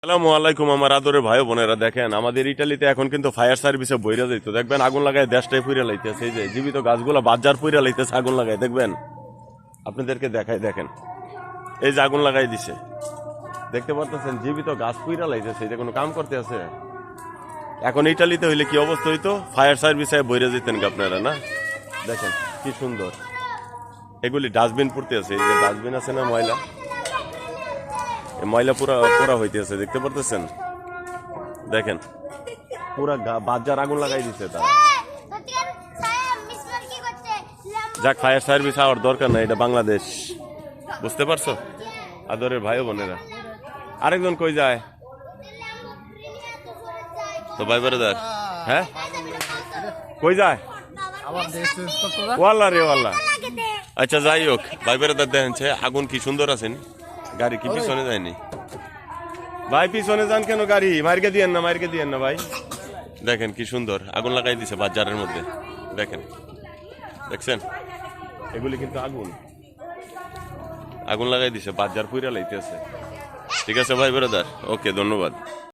আসসালামু আলাইকুম আমার আদরের ভাই বোনেরা, দেখেন আমাদের ইটালিতে এখন কিন্তু ফায়ার সার্ভিসে বইরা যাইত, দেখবেন আগুন লাগায় দেশটাই পুইরা লাইতেছে। এই যে জীবিত গাছগুলো বাজার পুইরা লাইতেছে আগুন লাগায়, দেখবেন আপনাদেরকে দেখাই, দেখেন এই যে আগুন লাগাই দিছে, দেখতে পারতেছেন জীবিত গাছ পুইরা লাইতেছে। এটা কোনো কাম করতে আছে? এখন ইটালিতে হইলে কি অবস্থা হইতো? ফায়ার সার্ভিসে বইরা যেতেন আপনারা, না? দেখেন কি সুন্দর, এগুলি ডাস্টবিন পড়তে আছে, এই যে ডাস্টবিন আছে না, ময়লা, ময়লা পুরা পুরা হইতেছে, দেখতে পারতেছেন? দেখেন পুরা বাজার আগুন লাগাই দিচ্ছে তারা। যাক, ফায়ার সার্ভিস হওয়ার দরকার নাই, এটা বাংলাদেশ, বুঝতে পারছো আদরের ভাই বোনেরা? আরেকজন কই যায় তো ভাই ব্রাদার? হ্যাঁ, কই যায়? ওয়াল্লা রে ওয়াল্লা। আচ্ছা যাই হোক ভাই ব্রাদার, দেখেন আগুন কি সুন্দর আছেন, গাড়ি কি পিছনে যায়নি? ভাই পিছনে যান কেন? গাড়ি মার্কে দিয়েন না, মার্কে দিয়েন না ভাই। দেখেন কি সুন্দর আগুন লাগাই দিছে বাজারের মধ্যে, দেখেন, দেখছেন? এগুলি কিন্তু আগুন আগুন লাগাই দিছে, বাজার পুইরা লাইতেছে। ঠিক আছে ভাই ব্রাদার, ওকে, ধন্যবাদ।